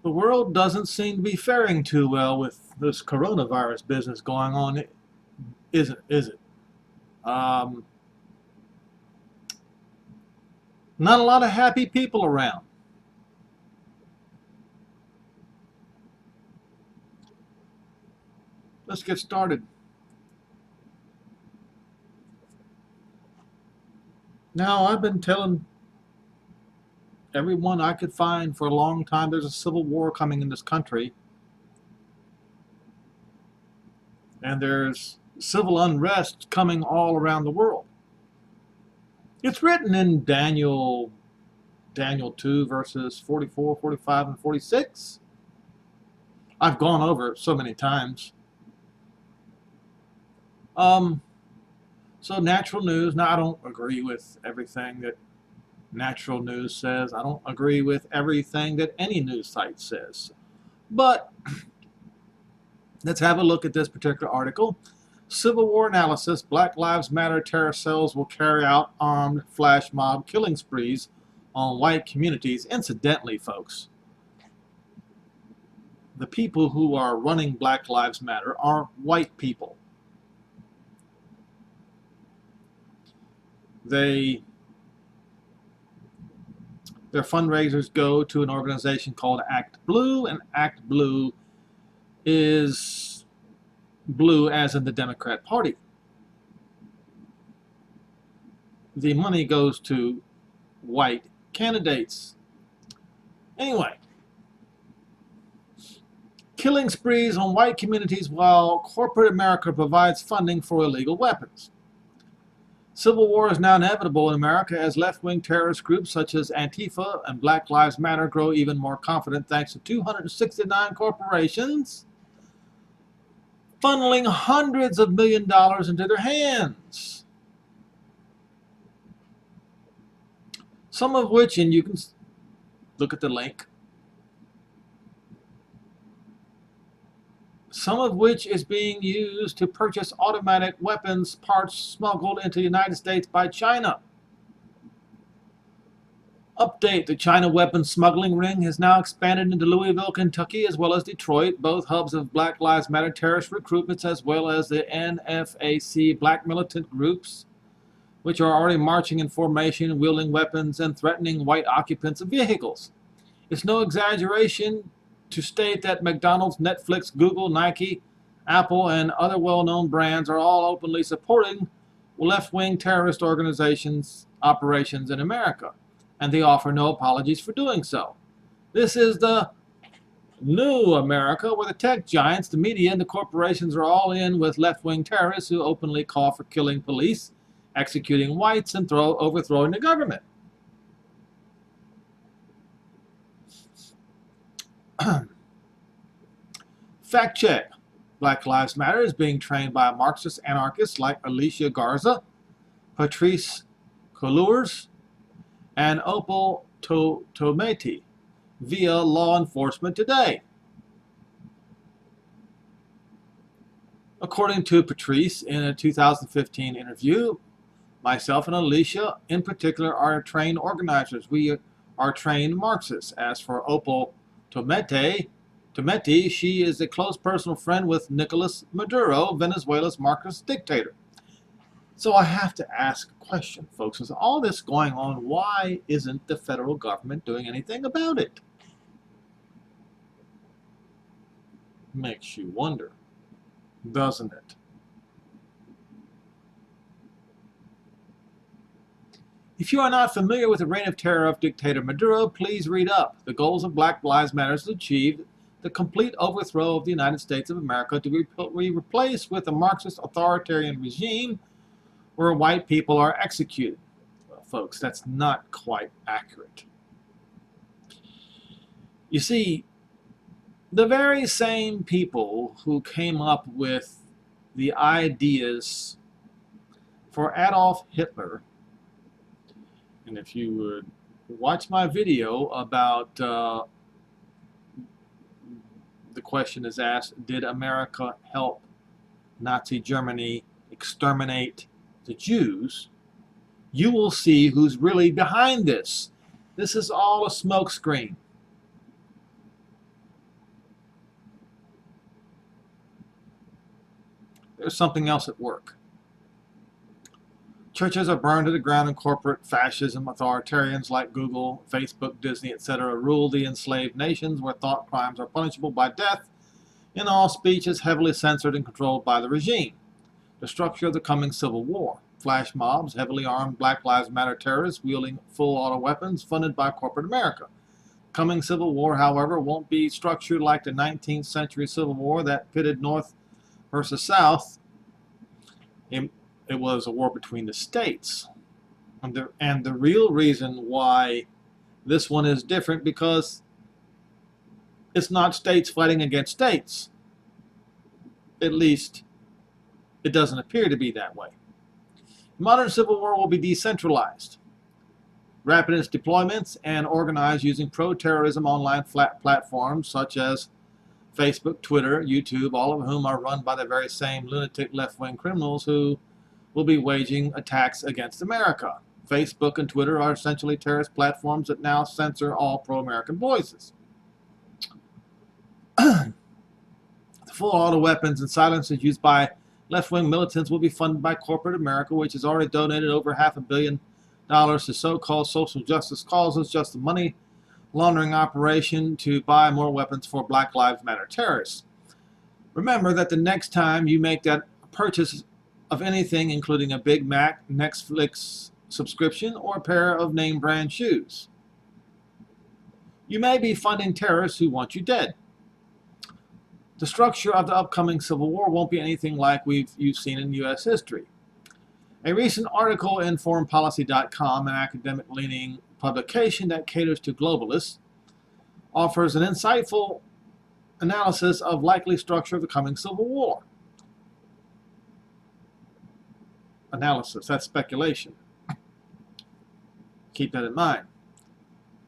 The world doesn't seem to be faring too well with this coronavirus business going on, isn't is it? Um, Not a lot of happy people around. Let's get started. Now, I've been telling everyone I could find for a long time there's a civil war coming in this country, and there's civil unrest coming all around the world. It's written in Daniel 2 verses 44, 45, and 46. I've gone over it so many times. Um, so natural news. Now, I don't agree with everything that natural news says. I don't agree with everything that any news site says. But let's have a look at this particular article. Civil War analysis. Black Lives Matter terror cells will carry out armed flash mob killing sprees on white communities. Incidentally, folks, the people who are running Black Lives Matter are white people. Their fundraisers go to an organization called Act Blue, and Act Blue is blue as in the Democrat Party. The money goes to white candidates. Anyway, killing sprees on white communities while corporate America provides funding for illegal weapons. Civil war is now inevitable in America as left-wing terrorist groups such as Antifa and Black Lives Matter grow even more confident thanks to 269 corporations funneling hundreds of millions of dollars into their hands. Some of which, and you can look at the link, some of which is being used to purchase automatic weapons parts smuggled into the United States by China. Update: the China weapons smuggling ring has now expanded into Louisville, Kentucky, as well as Detroit, both hubs of Black Lives Matter terrorist recruitments, as well as the NFAC black militant groups, which are already marching in formation, wielding weapons, and threatening white occupants of vehicles. It's no exaggeration to state that McDonald's, Netflix, Google, Nike, Apple, and other well-known brands are all openly supporting left-wing terrorist organizations' operations in America, and they offer no apologies for doing so. This is the new America where the tech giants, the media, and the corporations are all in with left-wing terrorists who openly call for killing police, executing whites, and overthrowing the government. Fact check. Black Lives Matter is being trained by Marxist anarchists like Alicia Garza, Patrice Couleurs, and Opal Tometi via Law Enforcement Today. According to Patrice, in a 2015 interview, myself and Alicia in particular are trained organizers. We are trained Marxists. As for Opal Tometi, she is a close personal friend with Nicolas Maduro, Venezuela's Marxist dictator. So I have to ask a question, folks. With all this going on, why isn't the federal government doing anything about it? Makes you wonder, doesn't it? If you are not familiar with the reign of terror of dictator Maduro, please read up. The goals of Black Lives Matter is to achieve the complete overthrow of the United States of America to be replaced with a Marxist authoritarian regime where white people are executed. Well, folks, that's not quite accurate. You see, the very same people who came up with the ideas for Adolf Hitler, and if you would watch my video about the question is asked, did America help Nazi Germany exterminate the Jews, you will see who's really behind this. This is all a smokescreen. There's something else at work. Churches are burned to the ground in corporate fascism. Authoritarians like Google, Facebook, Disney, etc. rule the enslaved nations where thought crimes are punishable by death, and all speech is heavily censored and controlled by the regime. The structure of the coming civil war. Flash mobs, heavily armed Black Lives Matter terrorists wielding full auto weapons funded by corporate America. Coming civil war, however, won't be structured like the 19th century civil war that pitted North versus South. It was a war between the states. And the real reason why this one is different, because it's not states fighting against states. At least, it doesn't appear to be that way. Modern civil war will be decentralized, rapid in its deployments, and organized using pro-terrorism online platforms such as Facebook, Twitter, YouTube, all of whom are run by the very same lunatic left-wing criminals who will be waging attacks against America. Facebook and Twitter are essentially terrorist platforms that now censor all pro-American voices. The full auto weapons and silencers used by left-wing militants will be funded by corporate America, which has already donated over $500 million to so-called social justice causes, just a money laundering operation to buy more weapons for Black Lives Matter terrorists. Remember that the next time you make that purchase of anything, including a Big Mac, Netflix subscription, or a pair of name brand shoes, you may be funding terrorists who want you dead. The structure of the upcoming civil war won't be anything like you've seen in U.S. history. A recent article in foreignpolicy.com, an academic-leaning publication that caters to globalists, offers an insightful analysis of likely structure of the coming civil war. Analysis, that's speculation. Keep that in mind.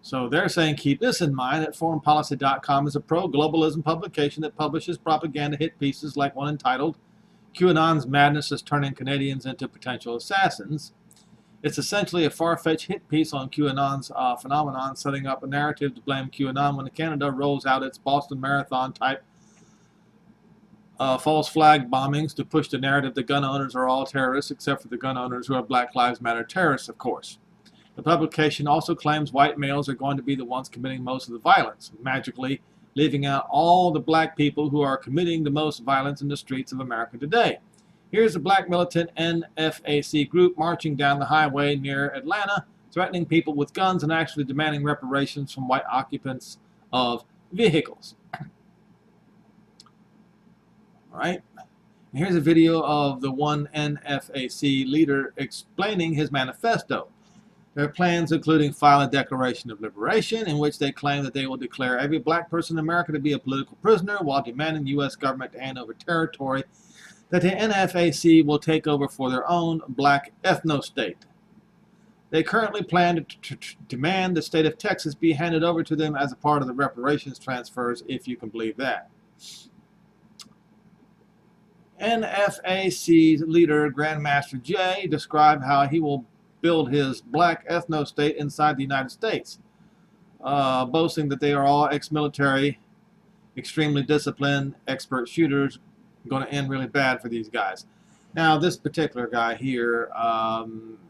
So they're saying keep this in mind, that foreignpolicy.com is a pro-globalism publication that publishes propaganda hit pieces like one entitled QAnon's Madness is Turning Canadians into Potential Assassins. It's essentially a far-fetched hit piece on QAnon's phenomenon, setting up a narrative to blame QAnon when Canada rolls out its Boston Marathon type false flag bombings to push the narrative that gun owners are all terrorists, except for the gun owners who are Black Lives Matter terrorists, of course. The publication also claims white males are going to be the ones committing most of the violence, magically leaving out all the black people who are committing the most violence in the streets of America today. Here's a black militant NFAC group marching down the highway near Atlanta, threatening people with guns and actually demanding reparations from white occupants of vehicles. All right. And here's a video of the one NFAC leader explaining his manifesto. Their plans including file a Declaration of Liberation in which they claim that they will declare every black person in America to be a political prisoner while demanding the U.S. government to hand over territory that the NFAC will take over for their own black ethno-state. They currently plan to demand the state of Texas be handed over to them as a part of the reparations transfers, if you can believe that. NFAC's leader, Grandmaster Jay, described how he will build his black ethno-state inside the United States, boasting that they are all ex-military, extremely disciplined, expert shooters, going to end really bad for these guys. Now, this particular guy here,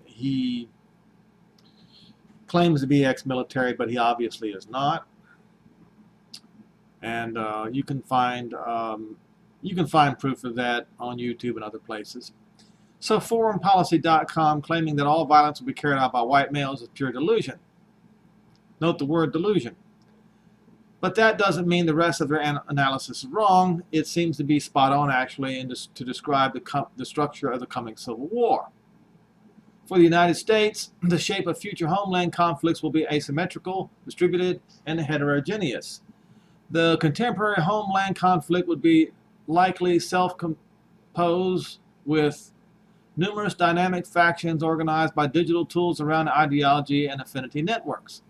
he claims to be ex-military, but he obviously is not. And you can find proof of that on YouTube and other places. So foreignpolicy.com claiming that all violence will be carried out by white males is pure delusion. Note the word delusion. But that doesn't mean the rest of their analysis is wrong. It seems to be spot on, actually, to describe the structure of the coming civil war. For the United States, the shape of future homeland conflicts will be asymmetrical, distributed, and heterogeneous. The contemporary homeland conflict would be likely self-composed with numerous dynamic factions organized by digital tools around ideology and affinity networks.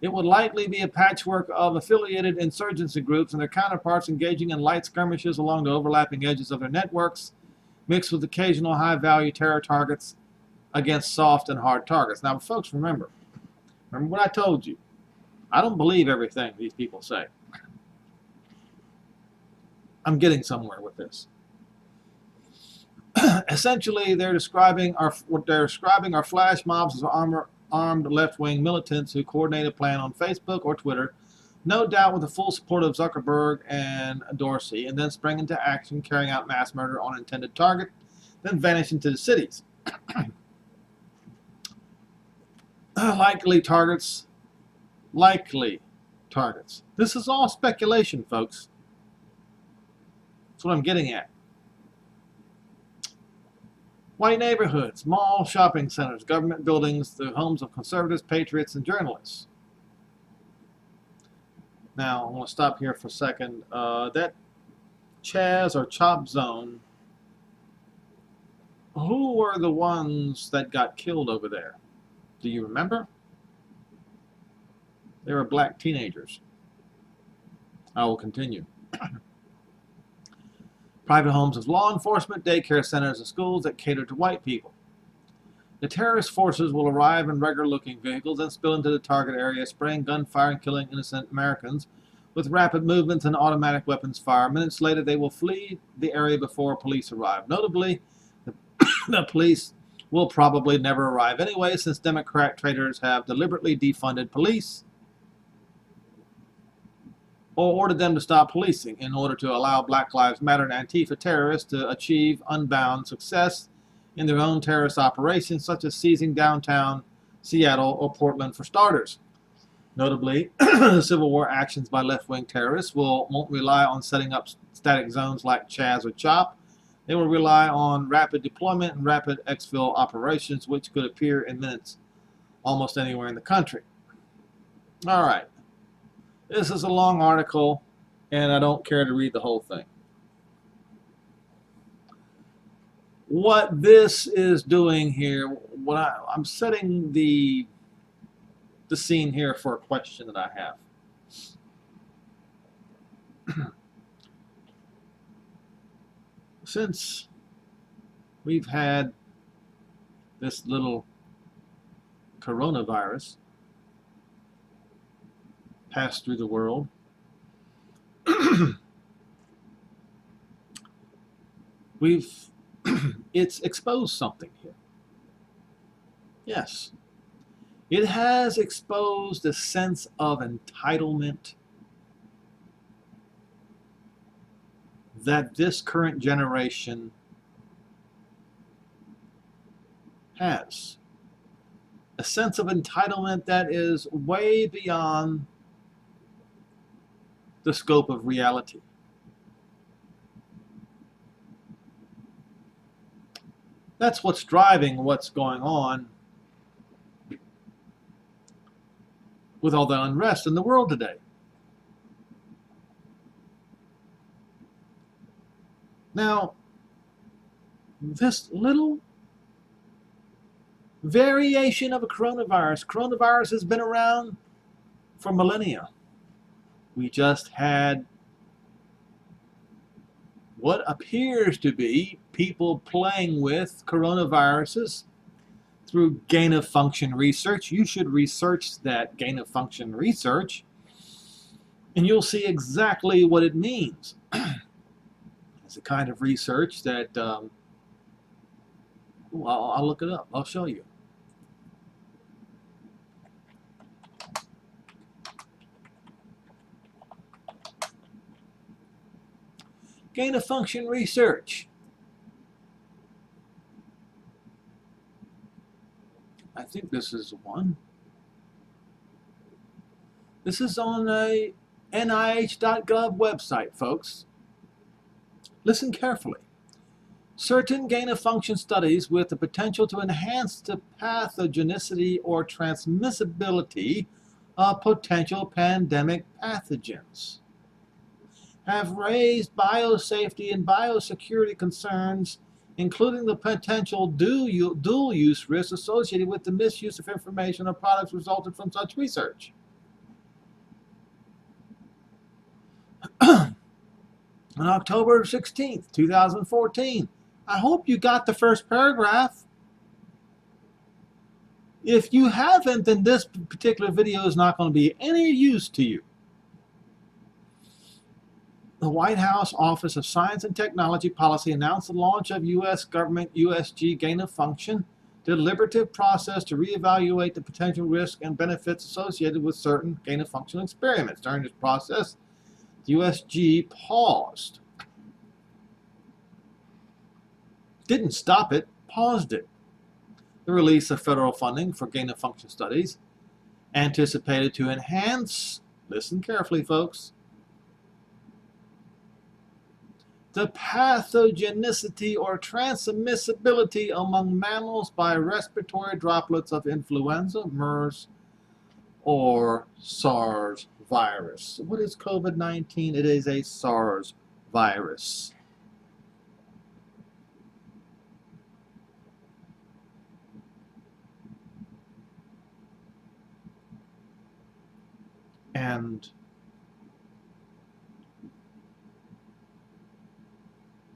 It would likely be a patchwork of affiliated insurgency groups and their counterparts engaging in light skirmishes along the overlapping edges of their networks, mixed with occasional high-value terror targets against soft and hard targets. Now, folks, remember what I told you. I don't believe everything these people say. I'm getting somewhere with this. Essentially, they're describing our flash mobs as armed left-wing militants who coordinate a plan on Facebook or Twitter, no doubt with the full support of Zuckerberg and Dorsey, and then spring into action, carrying out mass murder on intended target, then vanish into the cities. Likely targets. This is all speculation, folks. That's what I'm getting at. White neighborhoods, malls, shopping centers, government buildings, the homes of conservatives, patriots, and journalists. Now, I want to stop here for a second. That Chaz or Chop Zone, who were the ones that got killed over there? Do you remember? They were black teenagers. I will continue. Private homes of law enforcement, daycare centers, and schools that cater to white people. The terrorist forces will arrive in regular-looking vehicles and spill into the target area, spraying gunfire and killing innocent Americans with rapid movements and automatic weapons fire. Minutes later, they will flee the area before police arrive. Notably, the police will probably never arrive anyway, since Democrat traitors have deliberately defunded police or ordered them to stop policing in order to allow Black Lives Matter and Antifa terrorists to achieve unbound success in their own terrorist operations, such as seizing downtown Seattle or Portland for starters. Notably, the Civil War actions by left-wing terrorists won't rely on setting up static zones like Chaz or Chop. They will rely on rapid deployment and rapid exfil operations, which could appear in minutes almost anywhere in the country. All right. This is a long article, and I don't care to read the whole thing. What this is doing here, I'm setting the scene here for a question that I have. Since we've had this little coronavirus pass through the world, it's exposed something here. Yes. It has exposed a sense of entitlement that this current generation has. A sense of entitlement that is way beyond the scope of reality. That's what's driving what's going on with all the unrest in the world today. Now, this little variation of a coronavirus has been around for millennia. We just had what appears to be people playing with coronaviruses through gain-of-function research. You should research that gain-of-function research, and you'll see exactly what it means. It's a kind of research that, I'll look it up. I'll show you. Gain-of-function research. I think this is one. This is on a NIH.gov website, folks. Listen carefully. Certain gain-of-function studies with the potential to enhance the pathogenicity or transmissibility of potential pandemic pathogens have raised biosafety and biosecurity concerns, including the potential dual-use risks associated with the misuse of information or products resulted from such research. On October 16th, 2014. I hope you got the first paragraph. If you haven't, then this particular video is not going to be any use to you. The White House Office of Science and Technology Policy announced the launch of U.S. government USG gain-of-function deliberative process to reevaluate the potential risk and benefits associated with certain gain-of-function experiments. During this process, the USG paused. Didn't stop it, paused it. The release of federal funding for gain-of-function studies, anticipated to enhance, listen carefully folks, the pathogenicity or transmissibility among mammals by respiratory droplets of influenza, MERS, or SARS virus. What is COVID-19? It is a SARS virus. And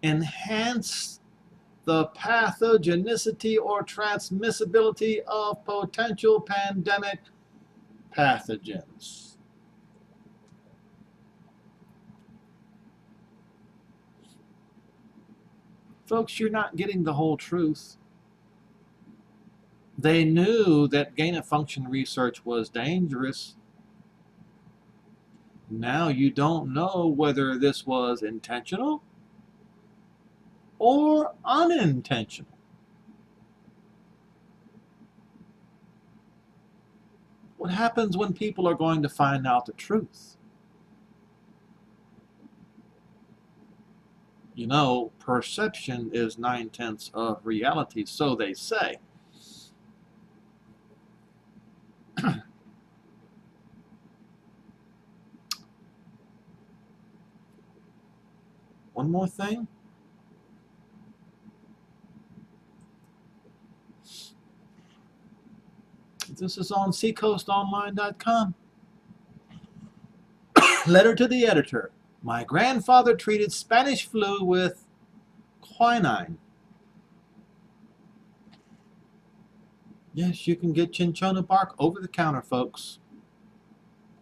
enhance the pathogenicity or transmissibility of potential pandemic pathogens. Folks, you're not getting the whole truth. They knew that gain-of-function research was dangerous. Now you don't know whether this was intentional or unintentional. What happens when people are going to find out the truth? You know, perception is 9/10 of reality, so they say. One more thing. This is on seacoastonline.com. Letter to the editor. My grandfather treated Spanish flu with quinine. Yes, you can get cinchona bark over the counter, folks,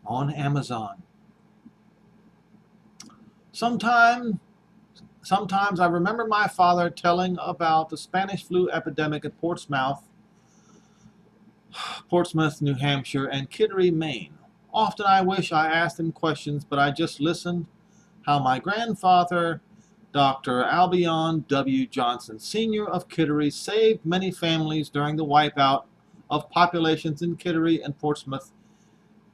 on Amazon. Sometimes I remember my father telling about the Spanish flu epidemic at Portsmouth, New Hampshire, and Kittery, Maine. Often I wish I asked him questions, but I just listened. How my grandfather, Dr. Albion W. Johnson, Sr. of Kittery, saved many families during the wipeout of populations in Kittery and Portsmouth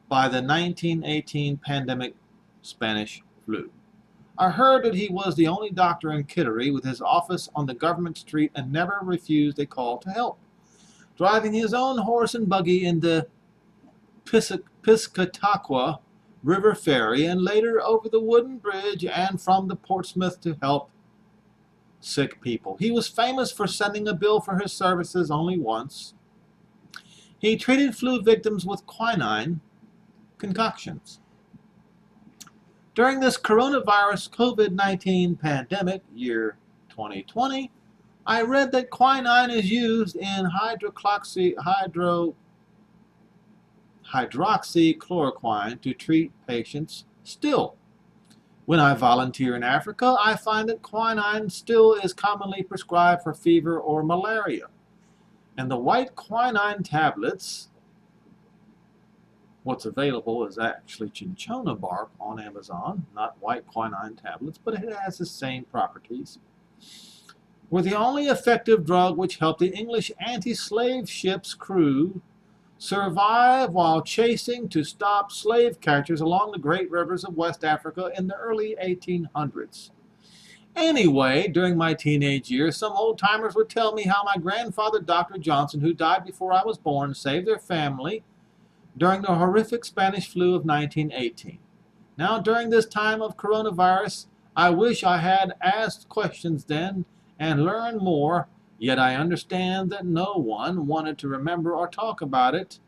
by the 1918 pandemic Spanish flu. I heard that he was the only doctor in Kittery with his office on the government street and never refused a call to help. Driving his own horse and buggy in the Piscataqua River Ferry and later over the wooden bridge and from the Portsmouth to help sick people. He was famous for sending a bill for his services only once. He treated flu victims with quinine concoctions. During this coronavirus COVID-19 pandemic, year 2020, I read that quinine is used in hydroxychloroquine to treat patients still. When I volunteer in Africa, I find that quinine still is commonly prescribed for fever or malaria. And the white quinine tablets, what's available is actually cinchona bark on Amazon, not white quinine tablets, but it has the same properties, were the only effective drug which helped the English anti-slave ship's crew survive while chasing to stop slave catchers along the great rivers of West Africa in the early 1800s. Anyway, during my teenage years, some old-timers would tell me how my grandfather, Dr. Johnson, who died before I was born, saved their family during the horrific Spanish flu of 1918. Now, during this time of coronavirus, I wish I had asked questions then and learned more, yet I understand that no one wanted to remember or talk about it,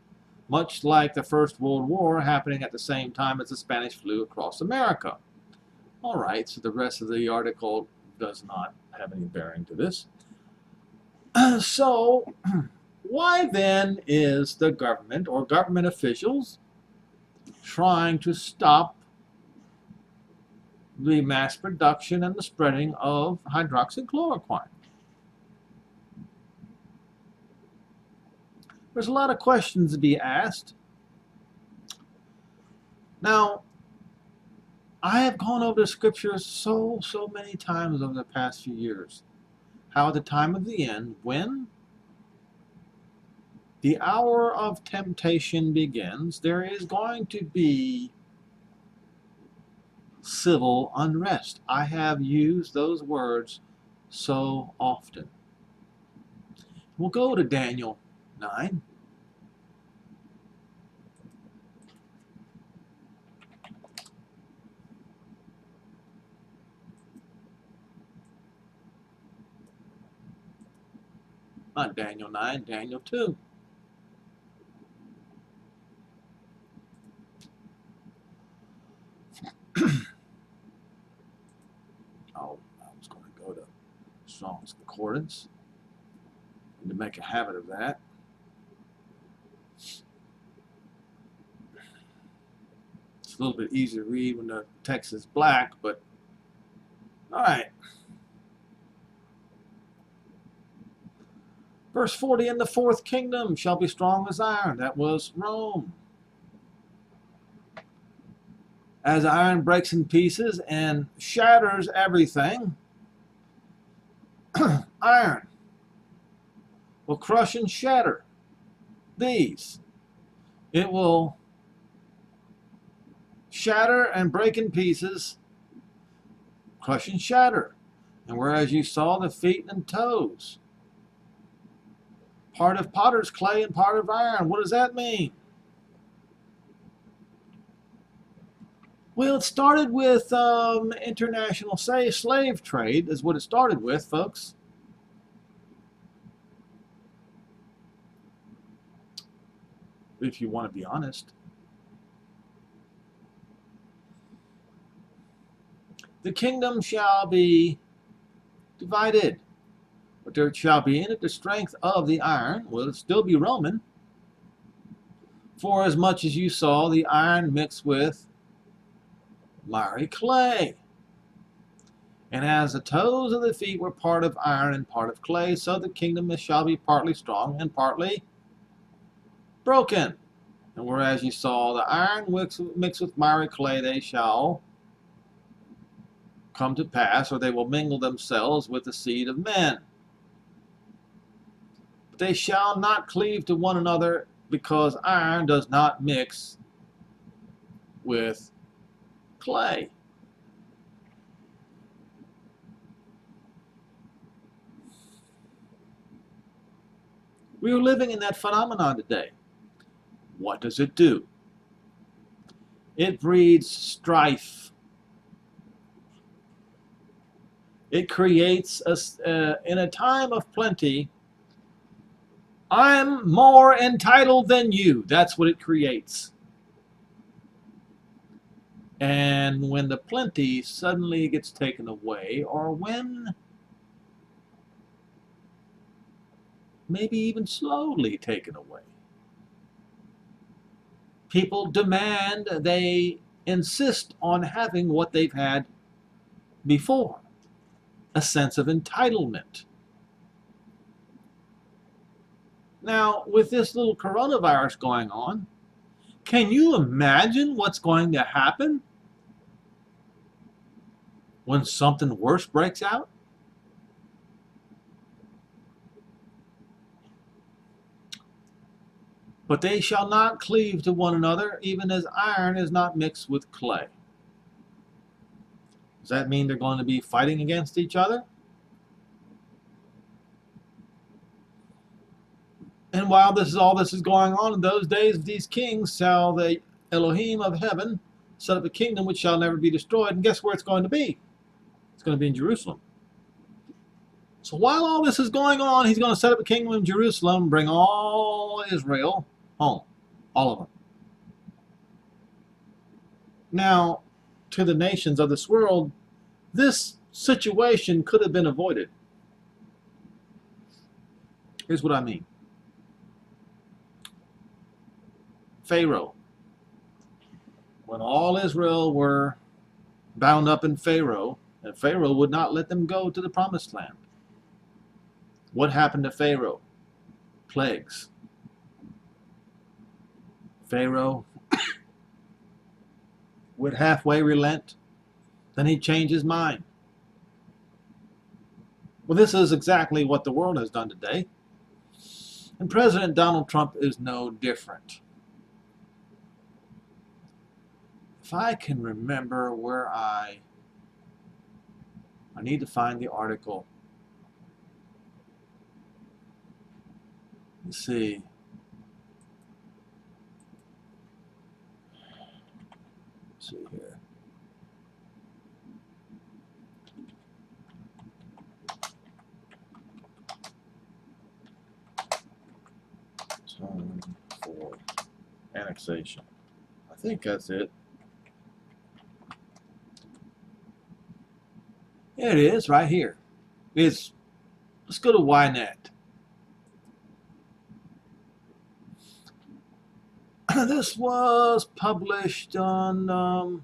much like the First World War happening at the same time as the Spanish flu across America. All right, so the rest of the article does not have any bearing to this. So, why then is the government or government officials trying to stop the mass production and the spreading of hydroxychloroquine. There's a lot of questions to be asked. Now, I have gone over the scriptures so many times over the past few years. How at the time of the end, when the hour of temptation begins, there is going to be civil unrest. I have used those words so often. We'll go to Daniel 9. Not Daniel 9, Daniel 2. Oh, I was going to go to Strong's Concordance. To make a habit of that. It's a little bit easier to read when the text is black, but all right. Verse 40, and the fourth kingdom shall be strong as iron. That was Rome. As iron breaks in pieces and shatters everything, iron will crush and shatter these. It will shatter and break in pieces, crush and shatter. And whereas you saw the feet and toes, part of potter's clay and part of iron, what does that mean? Well, it started with international slave trade is what it started with, folks. If you want to be honest. The kingdom shall be divided, but there shall be in it the strength of the iron. Will it still be Roman? For as much as you saw the iron mixed with miry clay. And as the toes of the feet were part of iron and part of clay, so the kingdom shall be partly strong and partly broken. And whereas you saw the iron mixed with miry clay, they shall come to pass, or they will mingle themselves with the seed of men. But they shall not cleave to one another, because iron does not mix with clay. We are living in that phenomenon today. What does it do? It breeds strife. It creates, in a time of plenty, I'm more entitled than you. That's what it creates. And when the plenty suddenly gets taken away, or when maybe even slowly taken away, people demand, they insist on having what they've had before, a sense of entitlement. Now, with this little coronavirus going on, can you imagine what's going to happen when something worse breaks out? But they shall not cleave to one another, even as iron is not mixed with clay. Does that mean they're going to be fighting against each other? And while all this is going on, in those days of these kings shall the Elohim of heaven set up a kingdom which shall never be destroyed. And guess where it's going to be? It's going to be in Jerusalem. So while all this is going on, he's going to set up a kingdom in Jerusalem and bring all Israel home. All of them. Now, to the nations of this world, this situation could have been avoided. Here's what I mean. Pharaoh, when all Israel were bound up in Pharaoh, and Pharaoh would not let them go to the promised land. What happened to Pharaoh? Plagues. Pharaoh would halfway relent, then he'd change his mind. Well, this is exactly what the world has done today. And President Donald Trump is no different. If I can remember where I need to find the article. Let's see. Let's see here. Time for annexation. I think that's it. There it is, right here. Let's go to Ynet. This was published on the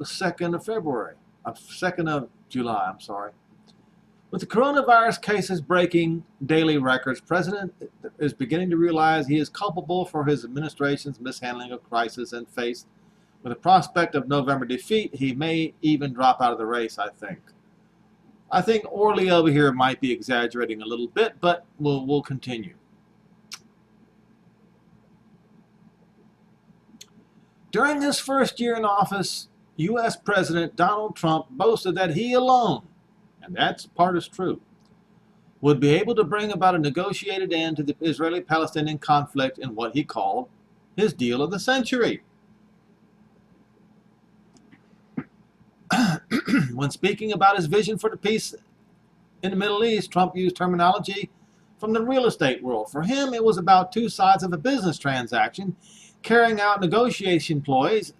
2nd of February, 2nd of July, I'm sorry. With the coronavirus cases breaking daily records, the President is beginning to realize he is culpable for his administration's mishandling of crisis, and faced with the prospect of November defeat, he may even drop out of the race, I think. I think Orly over here might be exaggerating a little bit, but we'll continue. During his first year in office, U.S. President Donald Trump boasted that he alone, and that part is true, would be able to bring about a negotiated end to the Israeli-Palestinian conflict in what he called his deal of the century. When speaking about his vision for the peace in the Middle East, Trump used terminology from the real estate world. For him, it was about two sides of a business transaction, carrying out negotiation ploys,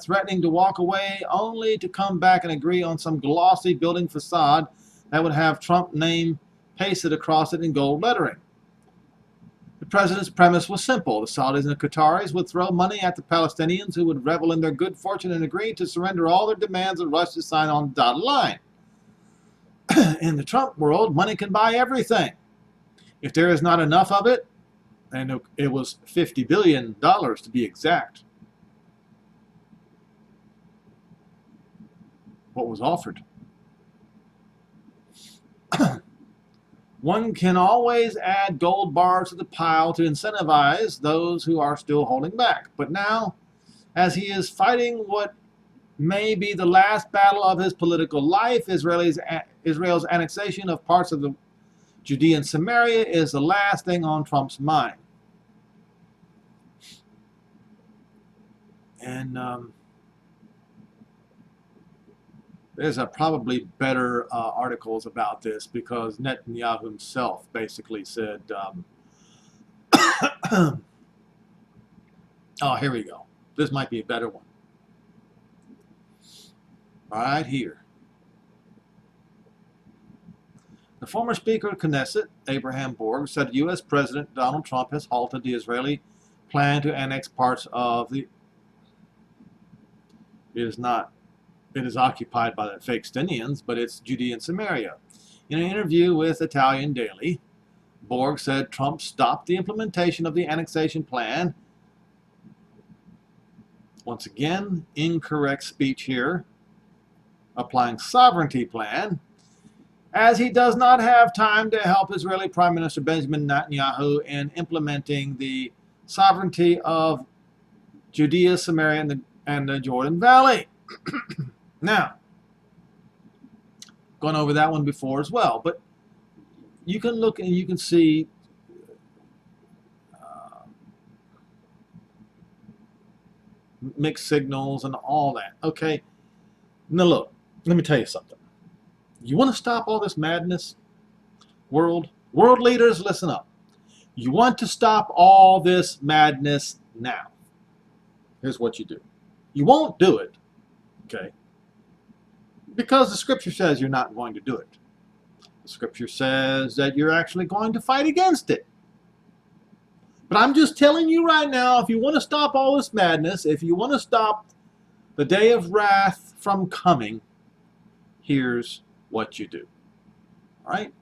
threatening to walk away only to come back and agree on some glossy building facade that would have Trump name pasted across it in gold lettering. The president's premise was simple. The Saudis and the Qataris would throw money at the Palestinians, who would revel in their good fortune and agree to surrender all their demands and rush to sign on the dotted line. In the Trump world, money can buy everything. If there is not enough of it, and it was $50 billion to be exact, what was offered. One can always add gold bars to the pile to incentivize those who are still holding back. But now, as he is fighting what may be the last battle of his political life, Israel's annexation of parts of the Judea and Samaria is the last thing on Trump's mind. And there's probably better articles about this, because Netanyahu himself basically said, oh, here we go. This might be a better one. Right here. The former Speaker of Knesset, Abraham Borg, said U.S. President Donald Trump has halted the Israeli plan to annex parts of the... It is occupied by the Palestinians, but it's Judea and Samaria. In an interview with Italian Daily, Borg said Trump stopped the implementation of the annexation plan. Once again, incorrect speech here. Applying sovereignty plan, as he does not have time to help Israeli Prime Minister Benjamin Netanyahu in implementing the sovereignty of Judea, Samaria, and the Jordan Valley. Now, gone over that one before as well, but you can look and you can see mixed signals and all that. Okay, now look, let me tell you something. You want to stop all this madness? World leaders, listen up. You want to stop all this madness now. Here's what you do. You won't do it, okay? Because the scripture says you're not going to do it. The scripture says that you're actually going to fight against it. But I'm just telling you right now, if you want to stop all this madness, if you want to stop the day of wrath from coming, here's what you do. All right?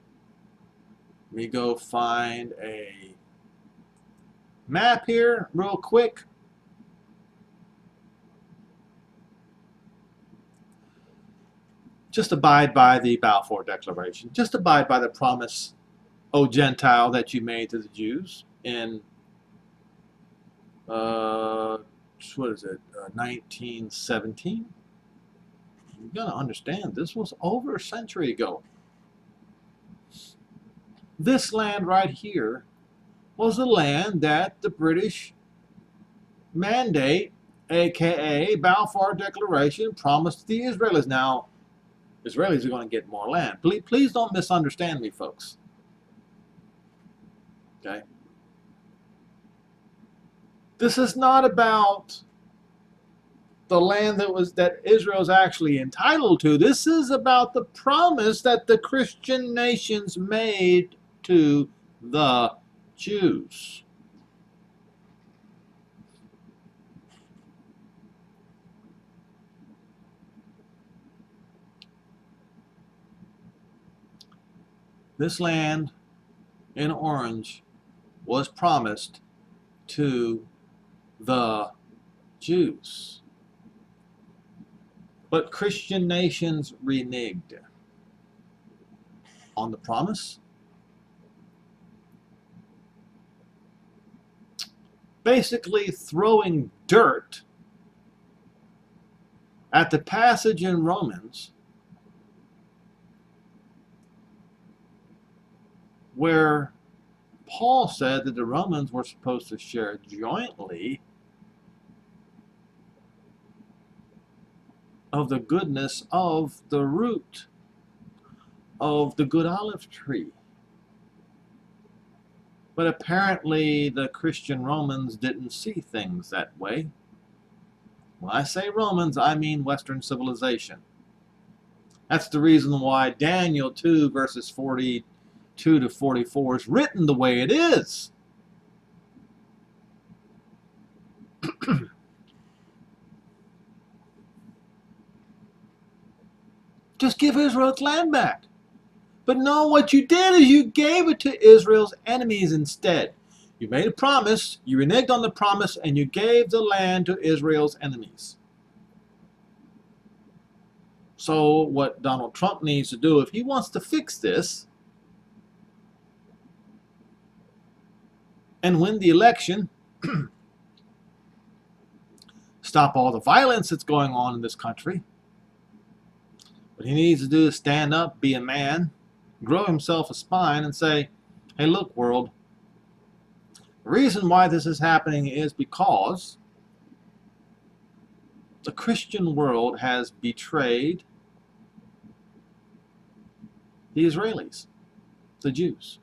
Let me go find a map here real quick. Just abide by the Balfour Declaration. Just abide by the promise, O Gentile, that you made to the Jews in, what is it, 1917? You gotta understand, this was over a century ago. This land right here was the land that the British Mandate, aka Balfour Declaration, promised the Israelis. Now, Israelis are going to get more land. Please don't misunderstand me, folks. Okay? This is not about the land that Israel's actually entitled to. This is about the promise that the Christian nations made to the Jews. This land in orange was promised to the Jews. But Christian nations reneged on the promise. Basically throwing dirt at the passage in Romans where Paul said that the Romans were supposed to share jointly of the goodness of the root of the good olive tree. But apparently the Christian Romans didn't see things that way. When I say Romans, I mean Western civilization. That's the reason why Daniel 2 verses 42 to 44 is written the way it is. Just give Israel its land back. But no, what you did is you gave it to Israel's enemies instead. You made a promise, you reneged on the promise, and you gave the land to Israel's enemies. So what Donald Trump needs to do, if he wants to fix this and win the election, stop all the violence that's going on in this country, what he needs to do is stand up, be a man, grow himself a spine, and say, hey, look, world, the reason why this is happening is because the Christian world has betrayed the Israelis, the Jews,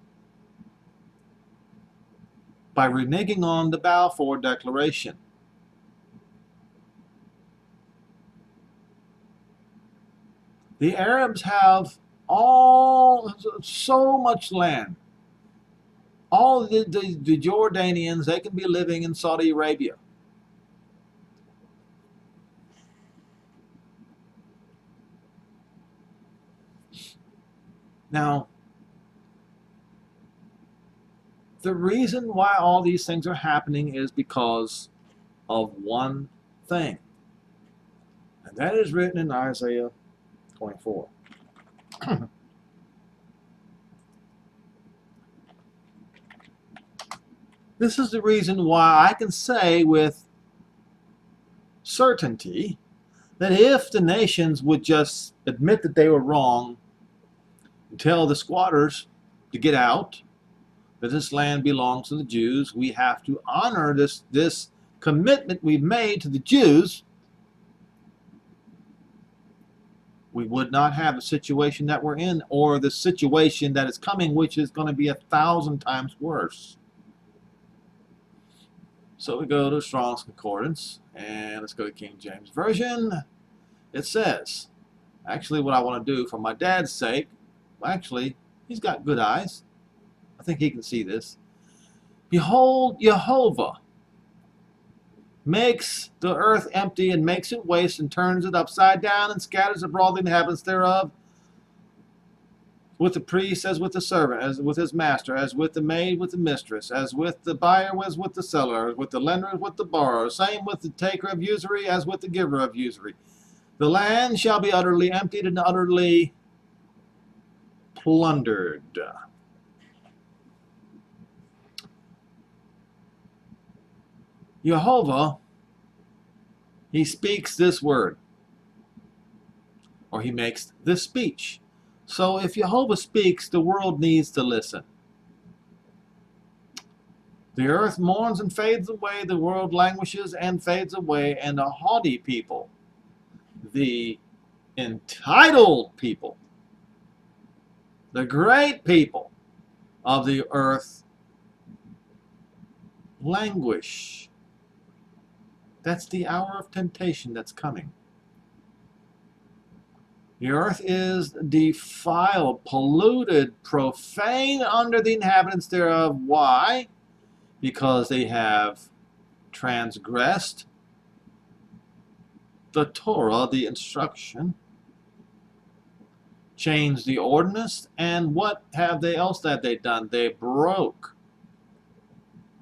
by reneging on the Balfour Declaration. The Arabs have so much land. All the Jordanians, they can be living in Saudi Arabia. Now, the reason why all these things are happening is because of one thing. And that is written in Isaiah 24. This is the reason why I can say with certainty that if the nations would just admit that they were wrong and tell the squatters to get out, that this land belongs to the Jews, we have to honor this commitment we've made to the Jews, we would not have the situation that we're in, or the situation that is coming, which is going to be 1,000 times worse. So we go to Strong's Concordance, and let's go to King James Version. It says, actually what I want to do for my dad's sake, well, actually, he's got good eyes. I think he can see this. Behold, Jehovah makes the earth empty and makes it waste and turns it upside down and scatters abroad the inhabitants thereof, with the priest as with the servant, as with his master, as with the maid with the mistress, as with the buyer as with the seller, as with the lender as with the borrower, same with the taker of usury as with the giver of usury. The land shall be utterly emptied and utterly plundered. Jehovah, he speaks this word, or he makes this speech. So if Jehovah speaks, the world needs to listen. The earth mourns and fades away, the world languishes and fades away, and the haughty people, the entitled people, the great people of the earth languish. That's the hour of temptation that's coming. The earth is defiled, polluted, profane under the inhabitants thereof. Why? Because they have transgressed the Torah, the instruction, changed the ordinance, and what have they else that they done? They broke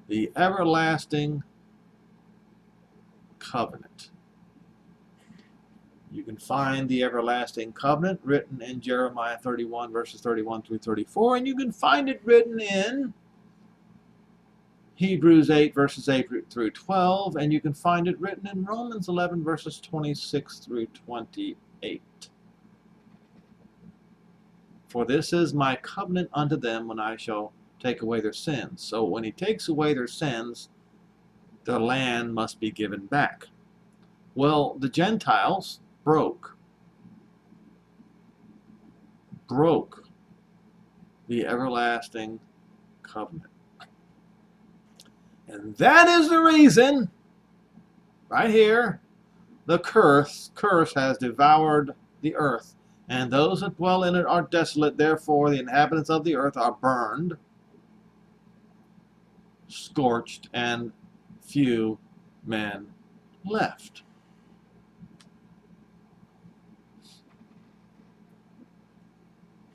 the everlasting covenant. You can find the everlasting covenant written in Jeremiah 31, verses 31 through 34, and you can find it written in Hebrews 8, verses 8 through 12, and you can find it written in Romans 11, verses 26 through 28. For this is my covenant unto them when I shall take away their sins. So when he takes away their sins, the land must be given back. Well, the Gentiles broke the everlasting covenant. And that is the reason, right here, the curse has devoured the earth, and those that dwell in it are desolate. Therefore, the inhabitants of the earth are burned, scorched, and few men left.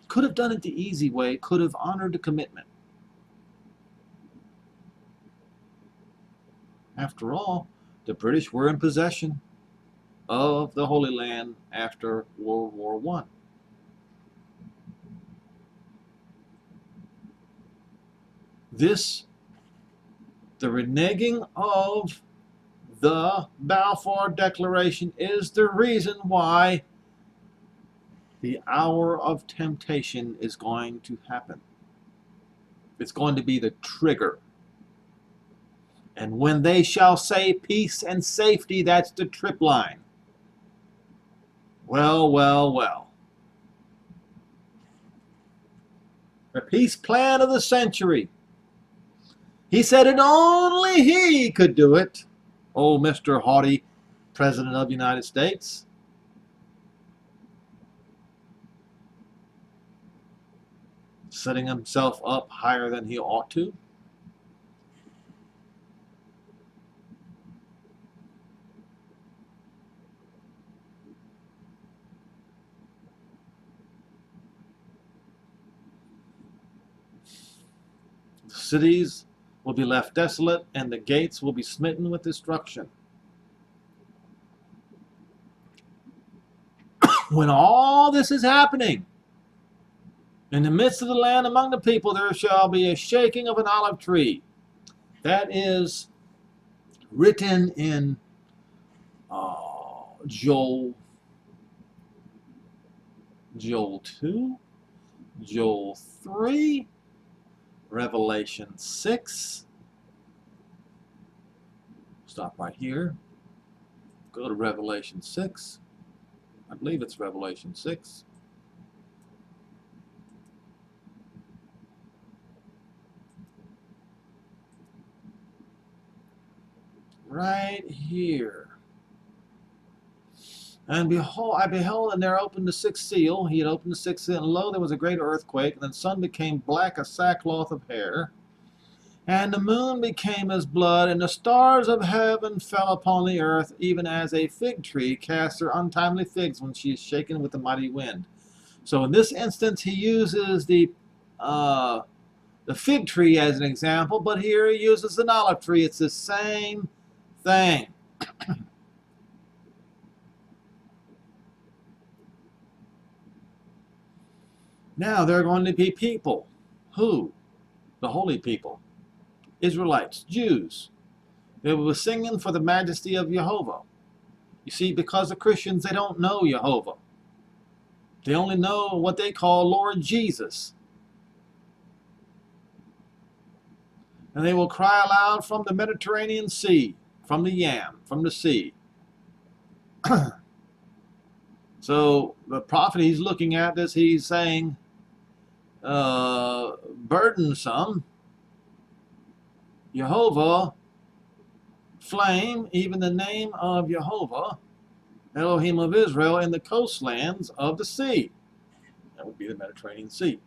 Could have done it the easy way, could have honored the commitment. After all, the British were in possession of the Holy Land after World War I. The reneging of the Balfour Declaration is the reason why the hour of temptation is going to happen. It's going to be the trigger. And when they shall say peace and safety, that's the trip line. Well, well, well. The peace plan of the century. He said it only he could do it. Oh, Mr. Haughty President of the United States. Setting himself up higher than he ought to. The cities will be left desolate, and the gates will be smitten with destruction. When all this is happening, in the midst of the land among the people, there shall be a shaking of an olive tree. That is written in Joel 2, Joel 3, Revelation 6. Stop right here. Go to Revelation 6. I believe it's Revelation 6. Right here. And behold, I beheld, and there opened the sixth seal. He had opened the sixth seal, and lo, there was a great earthquake, and the sun became black as sackcloth of hair. And the moon became as blood, and the stars of heaven fell upon the earth, even as a fig tree casts her untimely figs when she is shaken with a mighty wind. So in this instance, he uses the fig tree as an example, but here he uses an olive tree. It's the same thing. Now there are going to be people who, the holy people, Israelites, Jews, they will be singing for the majesty of Jehovah. You see, because the Christians, they don't know Jehovah. They only know what they call Lord Jesus. And they will cry aloud from the Mediterranean Sea, from the Yam, from the sea. So the prophet he's looking at this, he's saying, burdensome, Jehovah, flame, even the name of Jehovah, Elohim of Israel, in the coastlands of the sea. That would be the Mediterranean Sea.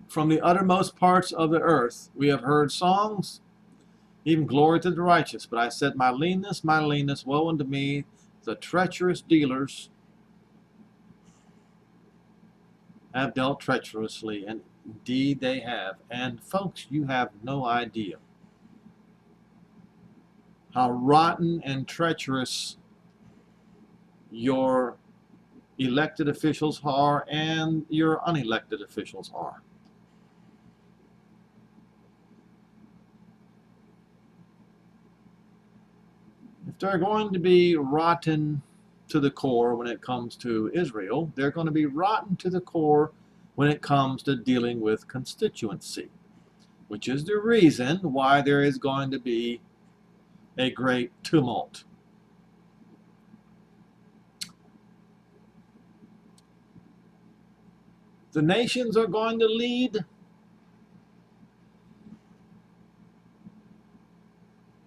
From the uttermost parts of the earth we have heard songs, even glory to the righteous. But I said, my leanness, woe unto me, the treacherous dealers have dealt treacherously, and indeed they have. And folks, you have no idea how rotten and treacherous your elected officials are and your unelected officials are. If they're going to be rotten to the core when it comes to Israel, they're going to be rotten to the core when it comes to dealing with constituency, which is the reason why there is going to be a great tumult. The nations are going to lead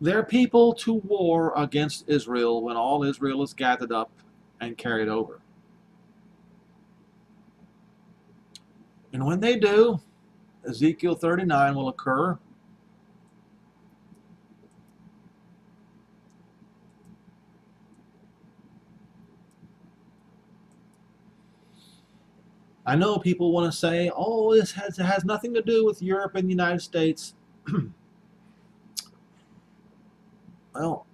their people to war against Israel when all Israel is gathered up and carried over. And when they do, Ezekiel 39 will occur. I know people want to say, oh, this has nothing to do with Europe and the United States. Well,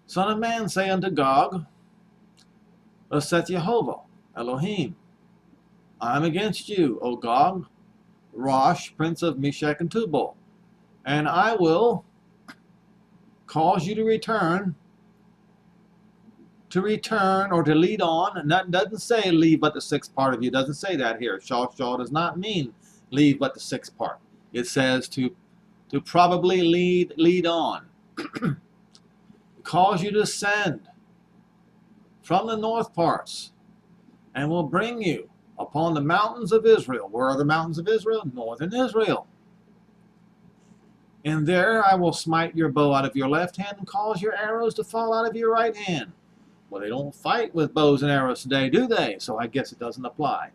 Son of man, say unto Gog, thus saith Jehovah, Elohim, I am against you, O Gog, Rosh, prince of Meshech and Tubal, and I will cause you to return or to lead on. And that doesn't say leave but the sixth part of you. It doesn't say that here. Shaw does not mean leave but the sixth part. It says to probably lead on. Cause you to ascend from the north parts, and will bring you upon the mountains of Israel. Where are the mountains of Israel? Northern Israel. And there I will smite your bow out of your left hand and cause your arrows to fall out of your right hand. Well, they don't fight with bows and arrows today, do they? So I guess it doesn't apply.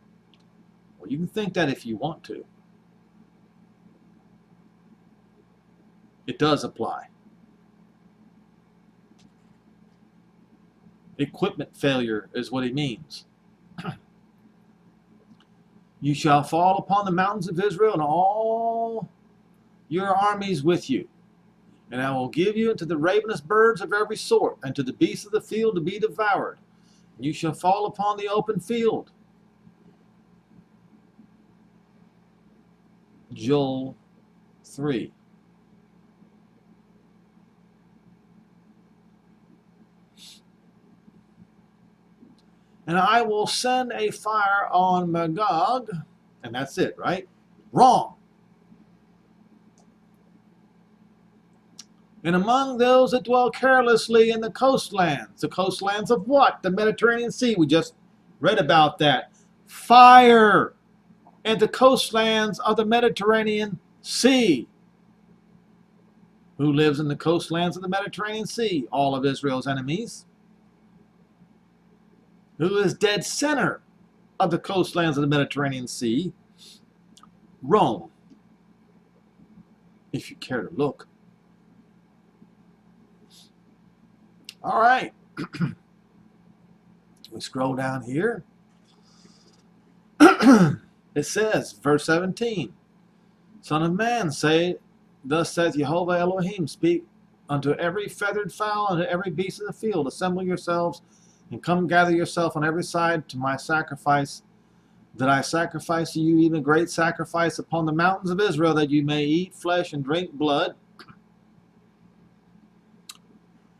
Well, you can think that if you want to. It does apply. Equipment failure is what he means. You shall fall upon the mountains of Israel and all your armies with you. And I will give you into the ravenous birds of every sort, and to the beasts of the field to be devoured. And you shall fall upon the open field. Joel 3. And I will send a fire on Magog, and that's it, right? Wrong. And among those that dwell carelessly in the coastlands of what? The Mediterranean Sea. We just read about that. Fire in the coastlands of the Mediterranean Sea. Who lives in the coastlands of the Mediterranean Sea? All of Israel's enemies. Who is dead center of the coastlands of the Mediterranean Sea, Rome, if you care to look. All right. We scroll down here. It says, verse 17, Son of man, say, thus saith Jehovah Elohim, speak unto every feathered fowl and to every beast of the field, assemble yourselves and come gather yourself on every side to my sacrifice, that I sacrifice to you even great sacrifice upon the mountains of Israel, that you may eat flesh and drink blood.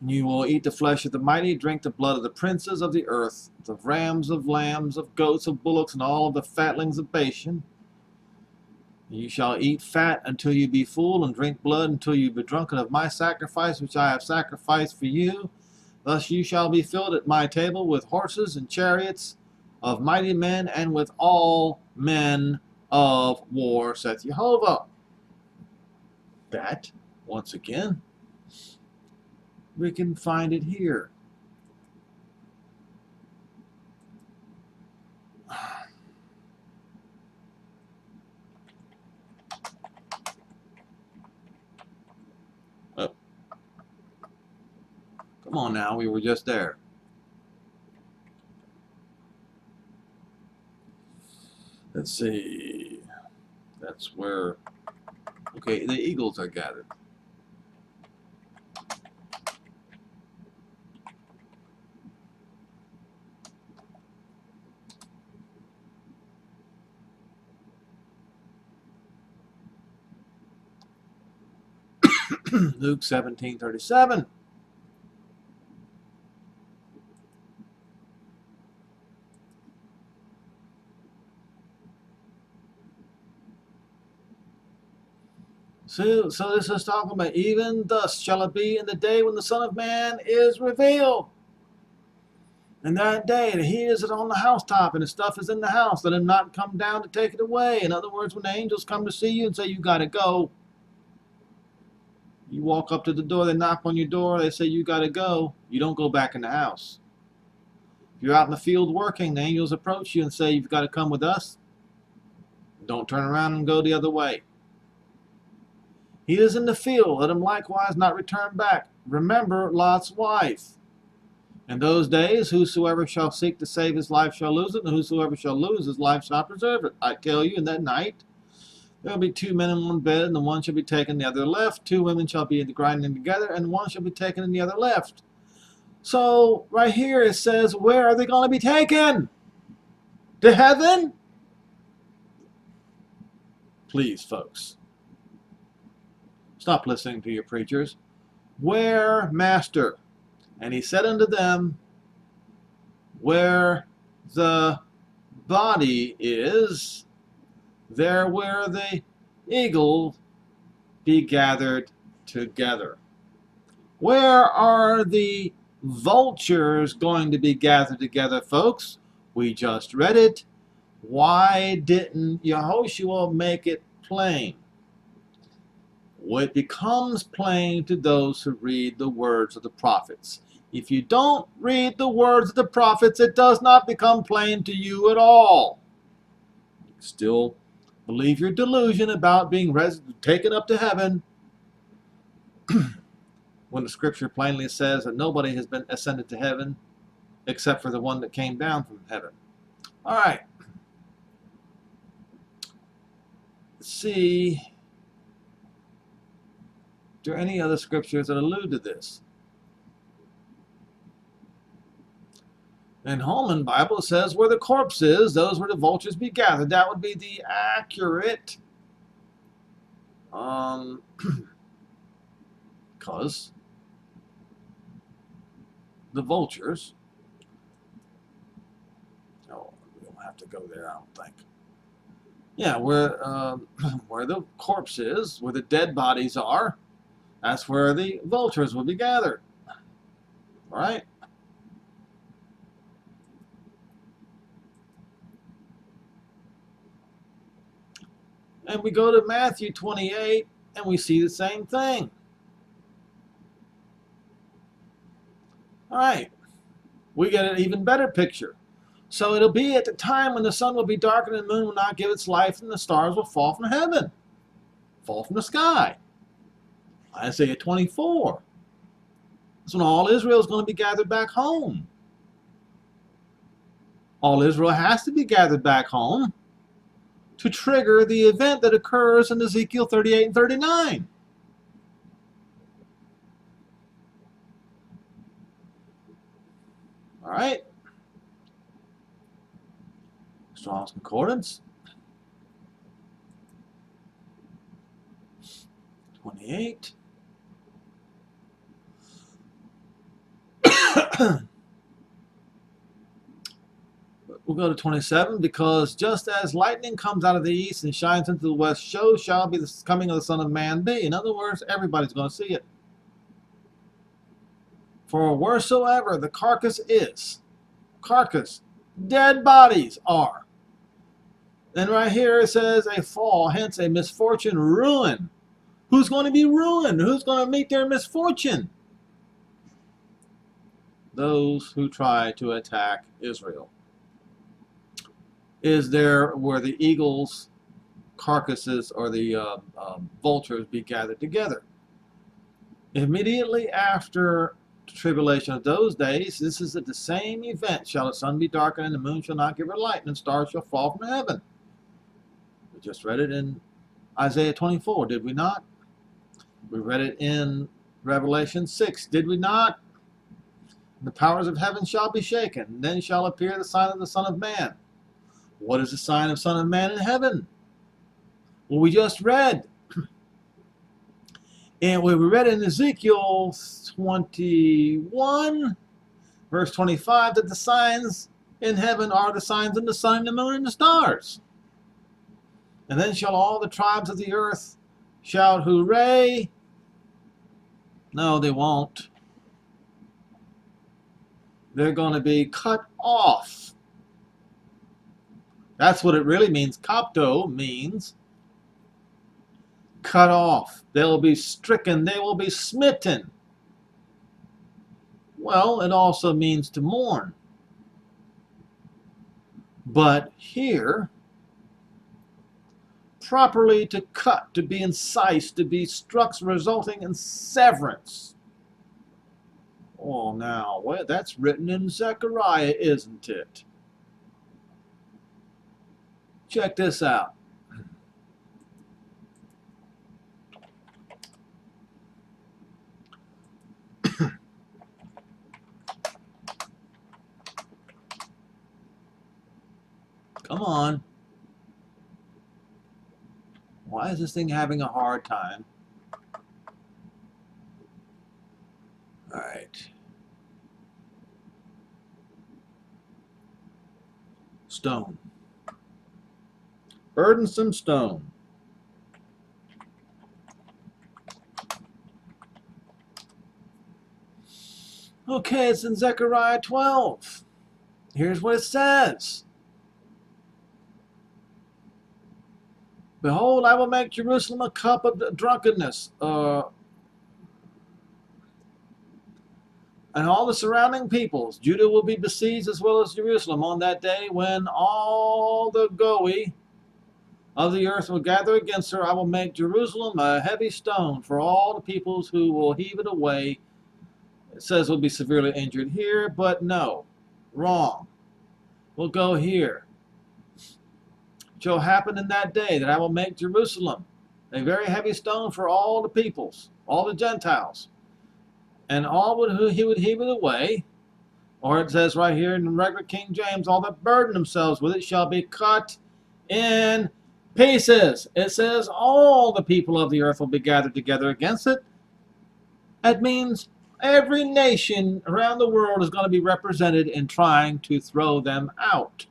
You will eat the flesh of the mighty, drink the blood of the princes of the earth, of rams, of lambs, of goats, of bullocks, and all of the fatlings of Bashan. You shall eat fat until you be full, and drink blood until you be drunken of my sacrifice, which I have sacrificed for you. Thus you shall be filled at my table with horses and chariots of mighty men, and with all men of war, saith Jehovah. That, once again, we can find it here. Oh. Come on now, we were just there. Let's see. That's where, okay, the eagles are gathered. Luke 17:37. So this is talking about, even thus shall it be in the day when the Son of Man is revealed. In that day, that he is on the housetop and his stuff is in the house, let him not come down to take it away. In other words, when the angels come to see you and say, you got to go, you walk up to the door, they knock on your door, they say, you got to go, you don't go back in the house. If you're out in the field working, the angels approach you and say, you've got to come with us. Don't turn around and go the other way. He is in the field, let him likewise not return back. Remember Lot's wife. In those days, whosoever shall seek to save his life shall lose it, and whosoever shall lose his life shall preserve it. I tell you, in that night, there will be two men in one bed, and the one shall be taken, the other left. Two women shall be grinding together, and one shall be taken, and the other left. So, right here it says, where are they going to be taken? To heaven? Please, folks, stop listening to your preachers. Where, Master? And he said unto them, where the body is, there will the eagle be gathered together. Where are the vultures going to be gathered together, folks? We just read it. Why didn't Yehoshua make it plain? Well, it becomes plain to those who read the words of the prophets. If you don't read the words of the prophets, it does not become plain to you at all. You still believe your delusion about being taken up to heaven when the scripture plainly says that nobody has been ascended to heaven except for the one that came down from heaven. All right. Let's see. Are there any other scriptures that allude to this? In Holman Bible it says, where the corpse is, those where the vultures be gathered. That would be the accurate, because the vultures, oh, we don't have to go there, I don't think. Yeah, where the corpse is, where the dead bodies are, that's where the vultures will be gathered. All right? And we go to Matthew 28, and we see the same thing. All right. We get an even better picture. So it'll be at the time when the sun will be darkened and the moon will not give its light, and the stars will fall from heaven, fall from the sky. Isaiah 24. That's when all Israel is going to be gathered back home. All Israel has to be gathered back home to trigger the event that occurs in Ezekiel 38 and 39. All right. Strong's Concordance. 28. We'll go to 27. Because just as lightning comes out of the east and shines into the west, so shall be the coming of the Son of Man be. In other words, everybody's going to see it. For wheresoever the carcass is, dead bodies are. Then right here it says a fall, hence a misfortune, ruin. Who's going to be ruined? Who's going to meet their misfortune? Those who try to attack Israel. Is there where the eagles' carcasses or the vultures be gathered together? Immediately after the tribulation of those days, this is at the same event. Shall the sun be darkened and the moon shall not give her light, and the stars shall fall from heaven. We just read it in Isaiah 24, did we not? We read it in Revelation 6, did we not? The powers of heaven shall be shaken, and then shall appear the sign of the Son of Man. What is the sign of Son of Man in heaven? Well, we just read. And we read in Ezekiel 21, verse 25, that the signs in heaven are the signs of the sun and the moon and the stars. And then shall all the tribes of the earth shout, hooray. No, they won't. They're going to be cut off. That's what it really means. Kopto means cut off. They'll be stricken. They will be smitten. Well, it also means to mourn. But here, properly to cut, to be incised, to be struck, resulting in severance. Oh, now, well, that's written in Zechariah, isn't it? Check this out. Come on. Why is this thing having a hard time? All right. Stone. Burdensome stone. Okay, it's in Zechariah 12. Here's what it says. Behold, I will make Jerusalem a cup of drunkenness, and all the surrounding peoples. Judah will be besieged as well as Jerusalem on that day when all the Goy of the earth will gather against her. I will make Jerusalem a heavy stone for all the peoples who will heave it away. It says will be severely injured here, but no, wrong. We'll go here. It shall happen in that day that I will make Jerusalem a very heavy stone for all the peoples, all the Gentiles. And all who he would heave it away, or it says right here in the regular King James, all that burden themselves with it shall be cut in pieces. It says all the people of the earth will be gathered together against it. That means every nation around the world is going to be represented in trying to throw them out.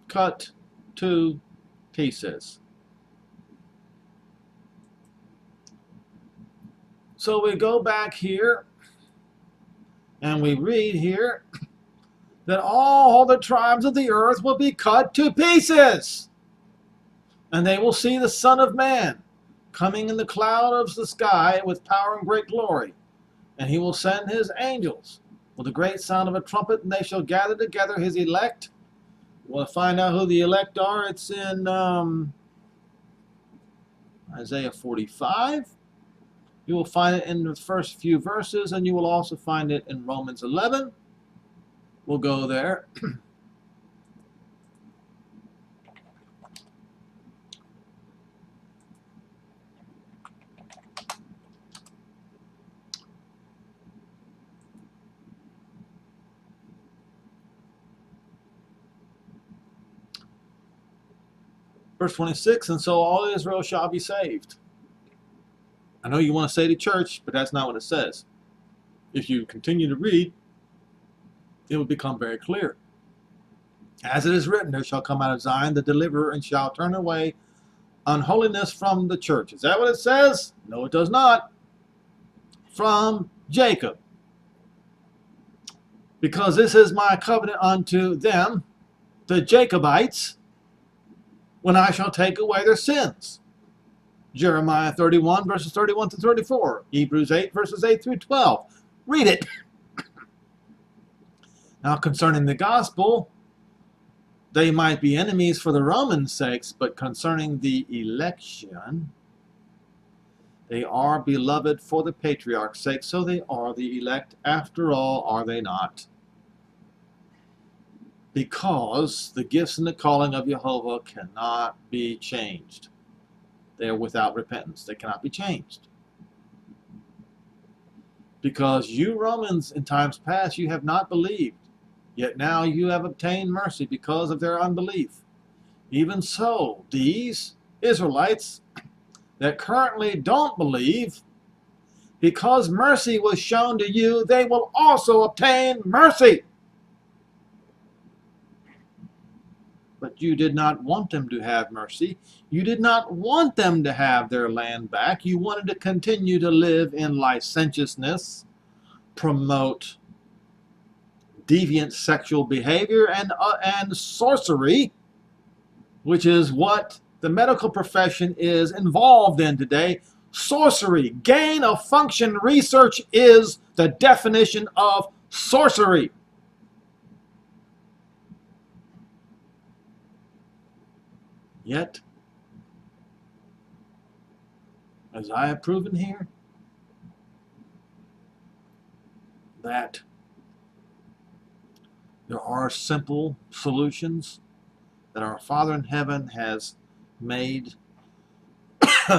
Cut to pieces. So we go back here and we read here that all the tribes of the earth will be cut to pieces, and they will see the Son of Man coming in the cloud of the sky with power and great glory. And he will send his angels with a great sound of a trumpet, and they shall gather together his elect. We'll find out who the elect are. It's in Isaiah 45. You will find it in the first few verses, and you will also find it in Romans 11. We'll go there. Verse 26, and so all Israel shall be saved. I know you want to say the church, but that's not what it says. If you continue to read, it will become very clear. As it is written, there shall come out of Zion the deliverer, and shall turn away unholiness from the church. Is that what it says? No, it does not. From Jacob. Because this is my covenant unto them, the Jacobites, when I shall take away their sins. Jeremiah 31, verses 31 to 34. Hebrews 8, verses 8 through 12. Read it. Now concerning the gospel, they might be enemies for the Romans' sakes, but concerning the election, they are beloved for the patriarch's sake, so they are the elect after all, are they not? Because the gifts and the calling of Jehovah cannot be changed. They are without repentance. They cannot be changed. Because you Romans in times past, you have not believed, yet now you have obtained mercy because of their unbelief. Even so, these Israelites that currently don't believe, because mercy was shown to you, they will also obtain mercy. But you did not want them to have mercy. You did not want them to have their land back. You wanted to continue to live in licentiousness, promote deviant sexual behavior, and sorcery, which is what the medical profession is involved in today. Sorcery, gain of function research is the definition of sorcery. Yet, as I have proven here, that there are simple solutions that our Father in heaven has made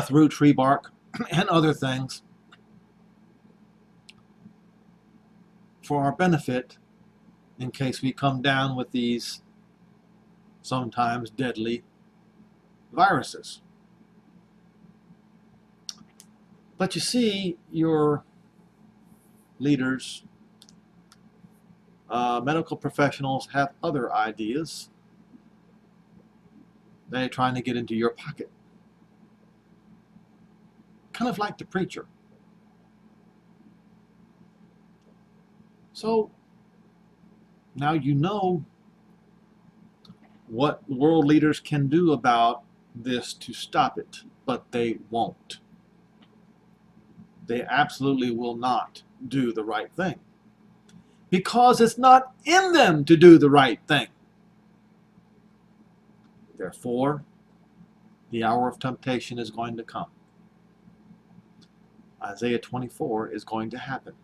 through tree bark and other things for our benefit in case we come down with these sometimes deadly viruses. But you see, your leaders, medical professionals have other ideas. They're trying to get into your pocket. Kind of like the preacher. So, now you know what world leaders can do about this to stop it, but they won't. They absolutely will not do the right thing because it's not in them to do the right thing. Therefore, the hour of temptation is going to come. Isaiah 24 is going to happen.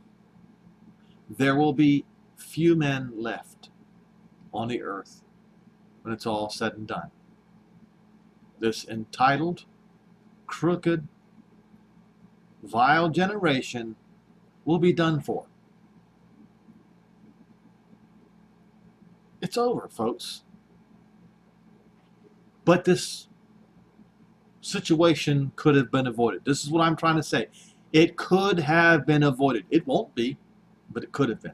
There will be few men left on the earth when it's all said and done. This entitled, crooked, vile generation will be done for. It's over, folks. But this situation could have been avoided. This is what I'm trying to say. It could have been avoided. It won't be, but it could have been.